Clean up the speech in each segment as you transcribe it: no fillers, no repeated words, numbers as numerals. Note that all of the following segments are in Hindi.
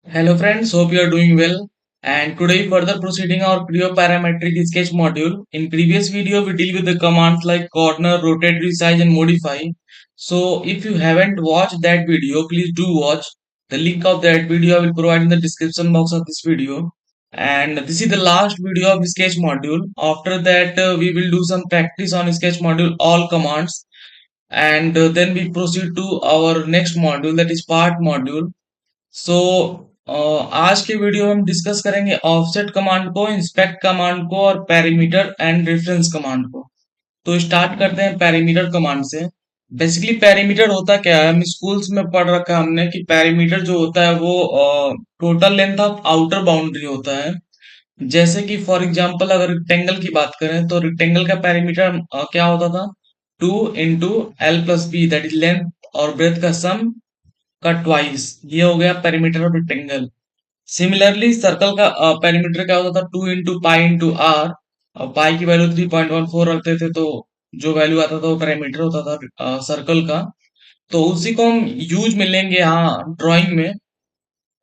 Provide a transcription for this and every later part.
Hello friends, hope you are doing well. And today further proceeding our parametric sketch module. In previous video we deal with the commands like corner, rotate, resize and modify. So if you haven't watched that video, please do watch. The link of that video I will provide in the description box of this video. And this is the last video of sketch module. After that we will do some practice on sketch module all commands. And then we proceed to our next module, that is part module. सो आज के वीडियो में हम डिस्कस करेंगे ऑफसेट कमांड को, इंस्पेक्ट कमांड को और पेरीमीटर एंड रेफरेंस कमांड को। तो स्टार्ट करते हैं पेरीमीटर कमांड से। बेसिकली पेरीमीटर होता क्या है, हम स्कूल्स में पढ़ रखा है हमने कि पेरीमीटर जो होता है वो total length of outer boundary होता है। जैसे कि फॉर एग्जांपल अगर रेक्टेंगल की बात करें तो रेक्टेंगल का पेरीमीटर क्या होता था, 2 × L + B, that is length और ब्रेथ का सम का ट्वाइस। ये हो गया perimeter of rectangle. Similarly circle का पेरीमीटर क्या होता था, 2 × π × r। और पाई की वैल्यू 3.14 रखते थे तो जो वैल्यू आता था वो पेरीमीटर होता था सर्कल का। तो उसी को हम यूज मिलेंगे यहाँ ड्राइंग में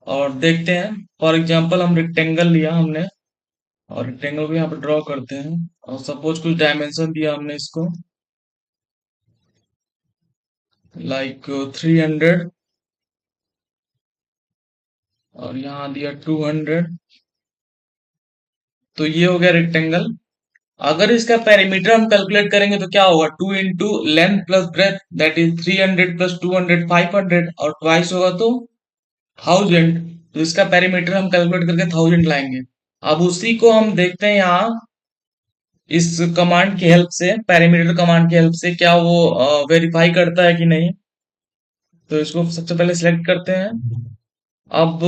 और देखते हैं। फॉर एग्जांपल हम रेक्टेंगल लिया हमने और रेक्टेंगल को यहाँ पे ड्रॉ करते हैं और सपोज कुछ डायमेंशन दिया हमने इसको, लाइक 300 और यहाँ दिया 200। तो ये हो गया रेक्टेंगल। अगर इसका पेरीमीटर हम कैलकुलेट करेंगे तो क्या होगा, 2 × length plus breadth, that is 300 + 200 500 और ट्वाइस होगा तो 1000। तो इसका पेरीमीटर हम कैलकुलेट करके 1000 लाएंगे। अब उसी को हम देखते हैं यहाँ इस कमांड की हेल्प से, पेरीमीटर कमांड की हेल्प से क्या वो वेरीफाई करता है कि नहीं। तो इसको सबसे पहले सिलेक्ट करते हैं। अब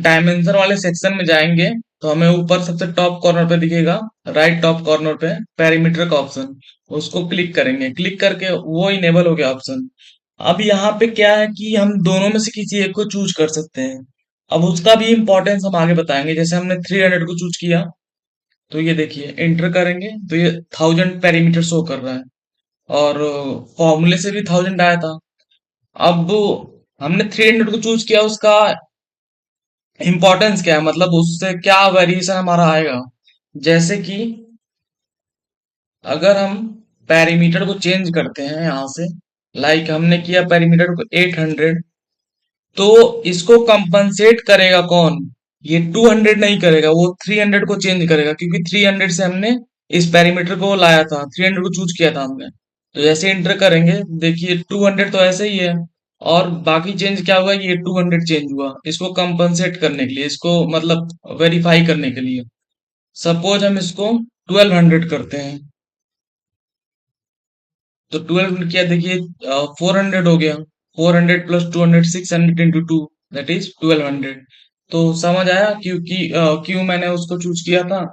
डायमेंशन वाले सेक्शन में जाएंगे तो हमें ऊपर सबसे टॉप कॉर्नर पे दिखेगा, राइट टॉप कॉर्नर पे पेरीमीटर का ऑप्शन। उसको क्लिक करेंगे, क्लिक करके वो इनेबल हो गया ऑप्शन। अब यहाँ पे क्या है कि हम दोनों में से किसी एक को चूज कर सकते हैं। अब उसका भी इंपॉर्टेंस हम आगे बताएंगे। जैसे हमने 300 को चूज किया तो ये देखिए एंटर करेंगे तो ये 1000 पेरीमीटर शो कर रहा है और फॉर्मूले से भी 1000 आया था। अब हमने 300 को चूज किया, उसका इंपॉर्टेंस क्या है, मतलब उससे क्या वेरिएशन हमारा आएगा। जैसे कि अगर हम पेरीमीटर को चेंज करते हैं यहाँ से, लाइक हमने किया पेरीमीटर को 800, तो इसको कंपनसेट करेगा कौन, ये 200 नहीं करेगा, वो 300 को चेंज करेगा क्योंकि 300 से हमने इस पेरीमीटर को लाया था, 300 को चूज किया था हमने। तो जैसे एंटर करेंगे देखिए 200 तो ऐसे ही है और बाकी चेंज क्या हुआ, ये 200 चेंज हुआ। इसको कंपनसेट करने के लिए, इसको मतलब वेरीफाई करने के लिए सपोज हम इसको 1200 करते हैं। तो 12 किया देखिए 400 हो गया। 400 + 200 600 × 2, दैट इज 1200। तो समझ आया क्योंकि क्यों मैंने उसको चूज किया था।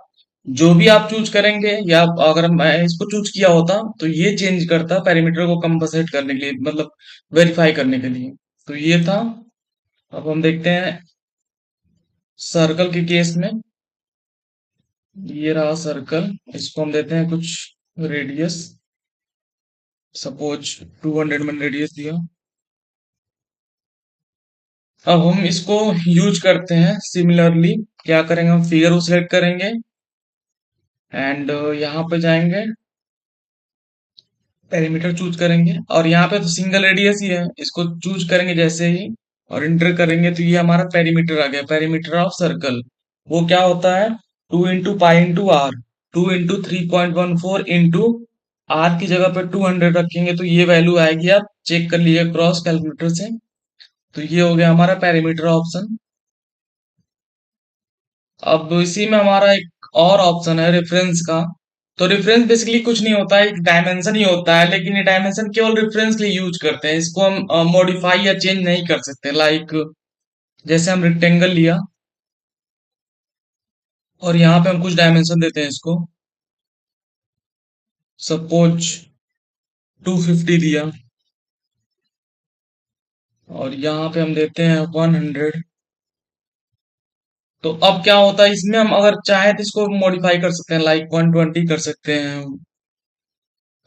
जो भी आप चूज करेंगे या अगर मैं इसको चूज किया होता तो ये चेंज करता पेरीमीटर को कंपनसेट करने के लिए, मतलब वेरीफाई करने के लिए। तो ये था। अब हम देखते हैं सर्कल के केस में। ये रहा सर्कल, इसको हम देते हैं कुछ रेडियस, सपोज 200 मैंने रेडियस दिया। अब हम इसको यूज करते हैं सिमिलरली। क्या करेंगे, हम फिगर को सिलेक्ट करेंगे एंड यहाँ पे जाएंगे, पेरीमीटर चूज करेंगे और यहाँ पे तो सिंगल रेडियस ही है, इसको चूज करेंगे जैसे ही और इंटर करेंगे तो ये हमारा पेरीमीटर आ गया, पेरीमीटर ऑफ सर्कल। वो क्या होता है, 2 × π × r, 2 × 3.14 की जगह पे 200 रखेंगे तो ये वैल्यू आएगी, आप चेक कर लीजिए क्रॉस कैलकुलेटर से। तो ये हो गया हमारा पेरीमीटर ऑप्शन। अब इसी में हमारा एक और ऑप्शन है रेफरेंस का। तो रेफरेंस बेसिकली कुछ नहीं होता है, एक डायमेंशन ही होता है, लेकिन ये डायमेंशन केवल रेफरेंस के लिए यूज करते हैं। इसको हम मॉडिफाई या चेंज नहीं कर सकते। लाइक जैसे हम रेक्टेंगल लिया और यहाँ पे हम कुछ डायमेंशन देते हैं इसको, सपोज 250 दिया और यहाँ पे हम देते हैं 100। तो अब क्या होता है, इसमें हम अगर चाहें तो इसको मॉडिफाई कर सकते हैं, लाइक 120 कर सकते हैं।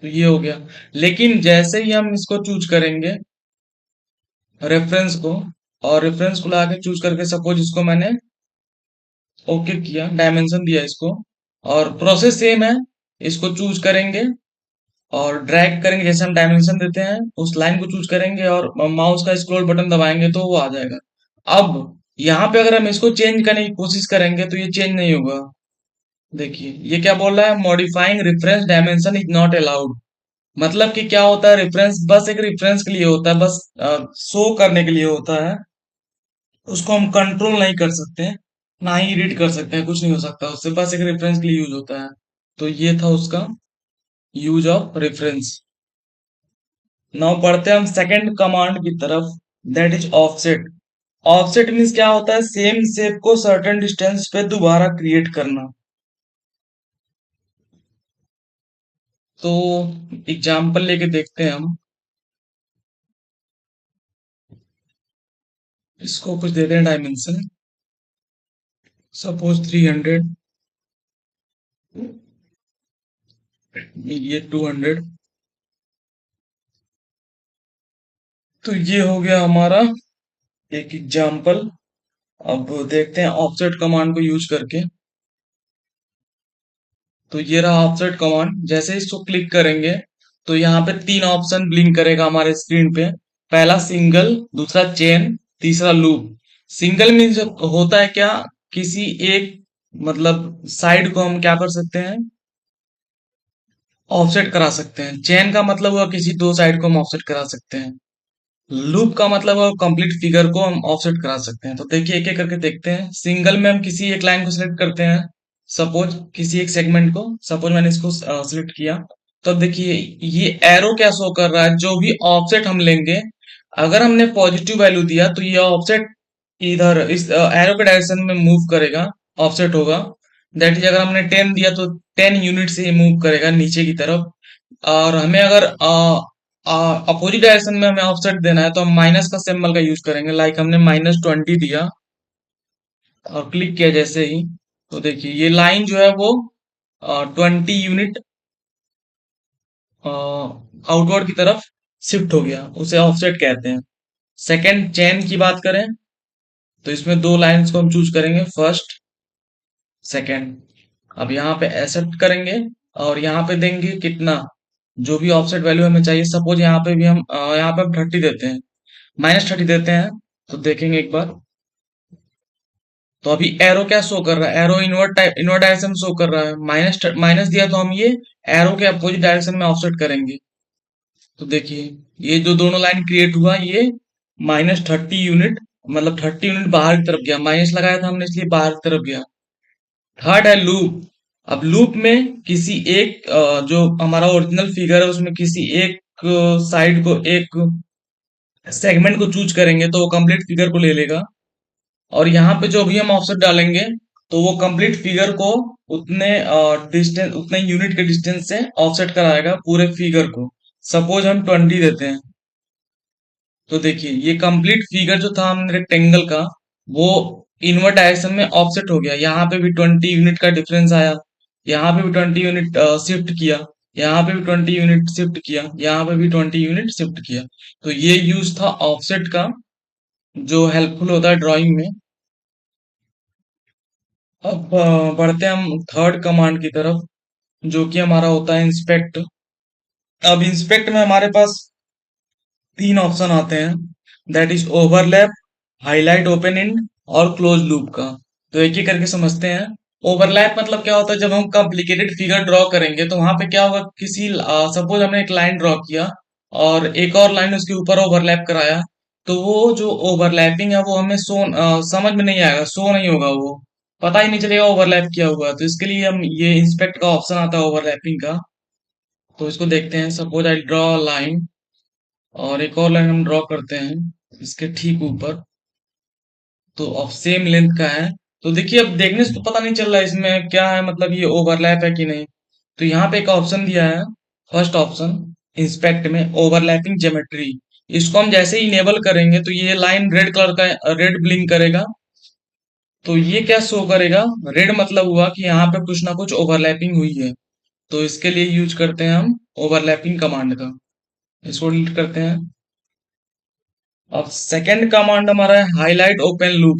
तो ये हो गया। लेकिन जैसे ही हम इसको चूज करेंगे रेफरेंस को और रेफरेंस को लाके चूज करके सपोज इसको मैंने ओके किया, डायमेंशन दिया इसको, और प्रोसेस सेम है। इसको चूज करेंगे और ड्रैग करेंगे, जैसे हम डायमेंशन देते हैं उस लाइन को चूज करेंगे और माउस का स्क्रॉल बटन दबाएंगे तो वो आ जाएगा। अब यहाँ पे अगर हम इसको चेंज करने की कोशिश करेंगे तो ये चेंज नहीं होगा। देखिए ये क्या बोल रहा है, modifying reference dimension is not allowed. मतलब कि क्या होता है, रेफरेंस बस एक रेफरेंस के लिए होता है, बस शो करने के लिए होता है। उसको हम कंट्रोल नहीं कर सकते, ना ही रीड कर सकते हैं, कुछ नहीं हो सकता उससे, बस एक रेफरेंस के लिए यूज होता है। तो ये था उसका यूज ऑफ रेफरेंस। नाउ पढ़ते हैं हम सेकंड कमांड की तरफ, that is offset. Offset means क्या होता है, सेम शेप को सर्टेन डिस्टेंस पे दोबारा क्रिएट करना। तो एग्जाम्पल लेके देखते हैं हम, इसको कुछ देते हैं डायमेंशन, सपोज 300, ये 200। तो ये हो गया हमारा एक एग्जाम्पल। अब देखते हैं ऑफसेट कमांड को यूज करके। तो ये रहा ऑफसेट कमांड, जैसे इसको क्लिक करेंगे तो यहाँ पे तीन ऑप्शन ब्लिंक करेगा हमारे स्क्रीन पे। पहला सिंगल, दूसरा चेन, तीसरा लूप। सिंगल मीन्स होता है क्या, किसी एक मतलब साइड को हम क्या कर सकते हैं, ऑफसेट करा सकते हैं। चेन का मतलब हुआ किसी दो साइड को हम ऑफसेट करा सकते हैं। लूप का मतलब है कंप्लीट फिगर को हम ऑफसेट करा सकते हैं। तो देखिए एक एक करके देखते हैं। सिंगल में हम किसी एक लाइन को सिलेक्ट करते हैं, सपोज किसी एक सेगमेंट को, सपोज मैंने इसको सिलेक्ट किया। तो अब देखिए ये एरो क्या शो कर रहा है, जो भी ऑफसेट हम लेंगे, अगर हमने पॉजिटिव वैल्यू दिया तो ये ऑफसेट इधर इस एरो के डायरेक्शन में मूव करेगा, ऑफसेट होगा। दैट इज अगर हमने 10 दिया तो 10 यूनिट से मूव करेगा नीचे की तरफ। और हमें अगर अपोजिट डायरेक्शन में हमें ऑफसेट देना है तो हम माइनस का सिंबल का यूज करेंगे। लाइक हमने -20 दिया और क्लिक किया जैसे ही, तो देखिए ये लाइन जो है वो 20 यूनिट आउटवर्ड की तरफ शिफ्ट हो गया, उसे ऑफसेट कहते हैं। सेकंड चेन की बात करें तो इसमें दो लाइंस को हम चूज करेंगे, फर्स्ट सेकंड। अब यहाँ पे एक्सेप्ट करेंगे और यहाँ पे देंगे कितना, जो भी ऑफसेट वैल्यू हमें चाहिए। सपोज यहाँ पे भी हम यहाँ पे हम 30 देते हैं, -30 देते हैं। तो देखेंगे एक बार, तो अभी एरो क्या शो कर रहा है, arrow invert type invert direction show कर रहा है। माइनस माइनस दिया तो हम ये एरो के अपोजिट डायरेक्शन में ऑफसेट करेंगे। तो देखिए ये जो दोनों लाइन क्रिएट हुआ, ये -30 यूनिट, मतलब 30 यूनिट बाहर की तरफ गया, माइनस लगाया था हमने इसलिए बाहर की तरफ गया। थर्ड है लूप। अब लूप में किसी एक जो हमारा ओरिजिनल फिगर है उसमें किसी एक साइड को, एक सेगमेंट को चूज करेंगे तो वो कंप्लीट फिगर को ले लेगा। और यहाँ पे जो भी हम ऑफसेट डालेंगे तो वो कंप्लीट फिगर को उतने डिस्टेंस, उतने यूनिट के डिस्टेंस से ऑफसेट कराएगा पूरे फिगर को। सपोज हम 20 देते हैं, तो देखिए ये कंप्लीट फिगर जो था हमने रेक्टेंगल का, वो इनवर्ट डायरेक्शन में ऑफसेट हो गया। यहाँ पे भी 20 यूनिट का डिफरेंस आया, यहाँ पे भी 20 यूनिट शिफ्ट किया, यहाँ पे भी 20 यूनिट शिफ्ट किया, यहाँ पे भी 20 यूनिट शिफ्ट किया। तो ये यूज था ऑफसेट का, जो हेल्पफुल होता है ड्राइंग में। अब बढ़ते हैं हम थर्ड कमांड की तरफ, जो कि हमारा होता है इंस्पेक्ट। अब इंस्पेक्ट में हमारे पास तीन ऑप्शन आते हैं, that is overlap, highlight open and और क्लोज लूप का। तो एक एक करके समझते हैं। ओवरलैप मतलब क्या होता है, जब हम कॉम्प्लिकेटेड फिगर ड्रॉ करेंगे तो वहां पे क्या होगा, किसी सपोज हमने एक लाइन ड्रॉ किया और एक और लाइन उसके ऊपर ओवरलैप कराया, तो वो जो ओवरलैपिंग है वो हमें समझ में नहीं आएगा, शो नहीं होगा, वो पता ही नहीं चलेगा ओवरलैप किया हुआ है। तो इसके लिए हम ये इंस्पेक्ट का ऑप्शन आता है ओवरलैपिंग का। तो इसको देखते हैं, सपोज आई ड्रॉ लाइन और एक और लाइन हम ड्रॉ करते हैं इसके ठीक ऊपर, तो ऑफ सेम लेंथ का है। तो देखिए अब देखने से तो पता नहीं चल रहा है इसमें क्या है, मतलब ये ओवरलैप है कि नहीं। तो यहाँ पे एक ऑप्शन दिया है, फर्स्ट ऑप्शन इंस्पेक्ट में ओवरलैपिंग ज्योमेट्री। इसको हम जैसे ही इनेबल करेंगे तो ये लाइन रेड कलर का रेड ब्लिंक करेगा। तो ये क्या शो करेगा, रेड मतलब हुआ कि यहाँ पे कुछ ना कुछ ओवरलैपिंग हुई है। तो इसके लिए यूज करते हैं हम ओवरलैपिंग कमांड का। इसको डिलीट करते हैं। अब सेकंड कमांड हमारा है हाईलाइट ओपन लूप।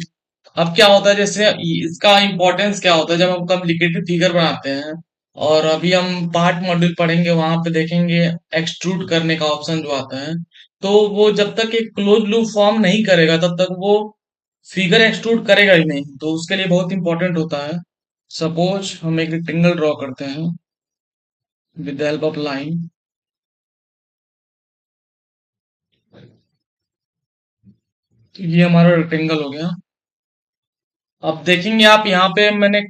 अब क्या होता है, जैसे इसका इंपॉर्टेंस क्या होता है, जब हम कॉम्प्लिकेटेड फिगर बनाते हैं और अभी हम पार्ट मॉड्यूल पढ़ेंगे, वहां पे देखेंगे एक्सट्रूड करने का ऑप्शन जो आता है। तो वो जब तक एक क्लोज लूप फॉर्म नहीं करेगा तब तक वो फिगर एक्सट्रूड करेगा ही नहीं, तो उसके लिए बहुत इंपॉर्टेंट होता है। सपोज हम एक रेक्टेंगल ड्रॉ करते हैं with the help of line. तो ये हमारा रेक्टेंगल हो गया। अब देखेंगे आप यहाँ पे मैंने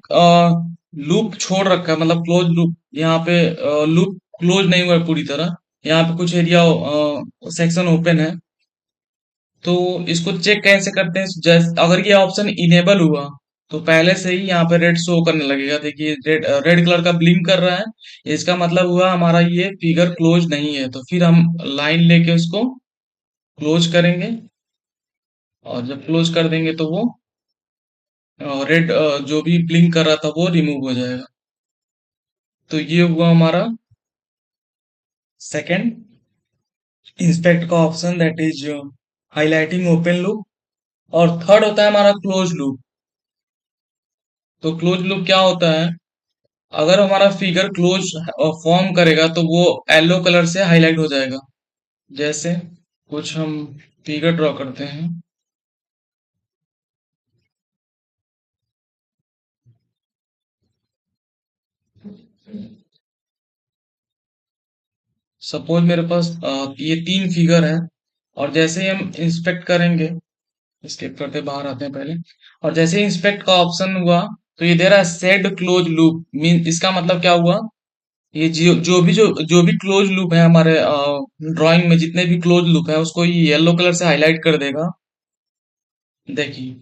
लूप छोड़ रखा है, मतलब क्लोज लूप। यहाँ पे लूप क्लोज नहीं हुआ है पूरी तरह, यहाँ पे कुछ एरिया सेक्शन ओपन है। तो इसको चेक कैसे करते हैं, जैसे अगर ये ऑप्शन इनेबल हुआ तो पहले से ही यहाँ पे रेड शो करने लगेगा। देखिए रेड रेड कलर का ब्लिंक कर रहा है, इसका मतलब हुआ हमारा ये फिगर क्लोज नहीं है। तो फिर हम लाइन लेके उसको क्लोज करेंगे, और जब क्लोज कर देंगे तो वो रेड जो भी ब्लिंक कर रहा था वो रिमूव हो जाएगा। तो ये हुआ हमारा सेकंड इंस्पेक्ट का option, that is highlighting open loop. और थर्ड होता है हमारा क्लोज लूप। तो क्लोज लूप क्या होता है, अगर हमारा फिगर क्लोज फॉर्म करेगा तो वो येलो कलर से हाईलाइट हो जाएगा। जैसे कुछ हम फिगर ड्रॉ करते हैं। सपोज मेरे पास ये तीन फिगर है, और जैसे ही हम इंस्पेक्ट करेंगे, स्किप करते बाहर आते हैं पहले, और जैसे ही इंस्पेक्ट का ऑप्शन हुआ तो ये दे रहा है सेड क्लोज लूप। मीन इसका मतलब क्या हुआ, ये जो भी क्लोज लूप है हमारे ड्राइंग में, जितने भी क्लोज लूप है उसको ये येलो कलर से हाईलाइट कर देगा। देखिए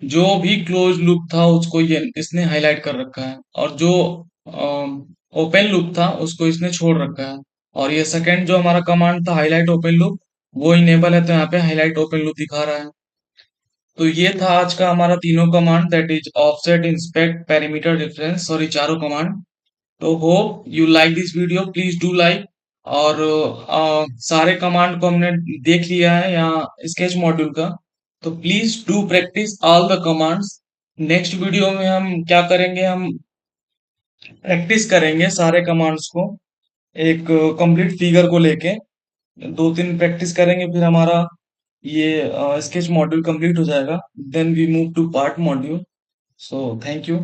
जो भी क्लोज लूप था उसको ये इसने हाईलाइट कर रखा है, और जो ओपन लूप था उसको इसने छोड़ रखा है। और ये सेकंड जो हमारा कमांड था हाईलाइट ओपन लूप, वो इनेबल है, तो यहाँ पे हाईलाइट ओपन लूप दिखा रहा है। तो ये था आज का हमारा तीनों command, that is offset, inspect, perimeter, difference, और ये चारों कमांड। तो hope you like this video, please do like. और सारे कमांड को हमने देख लिया है यहाँ स्केच मॉड्यूल का, तो please do practice all the commands. Next video में हम क्या करेंगे, हम प्रैक्टिस करेंगे सारे कमांड्स को, एक कंप्लीट फिगर को लेके दो तीन प्रैक्टिस करेंगे, फिर हमारा ये स्केच मॉड्यूल कंप्लीट हो जाएगा। Then we move to part module. So thank you.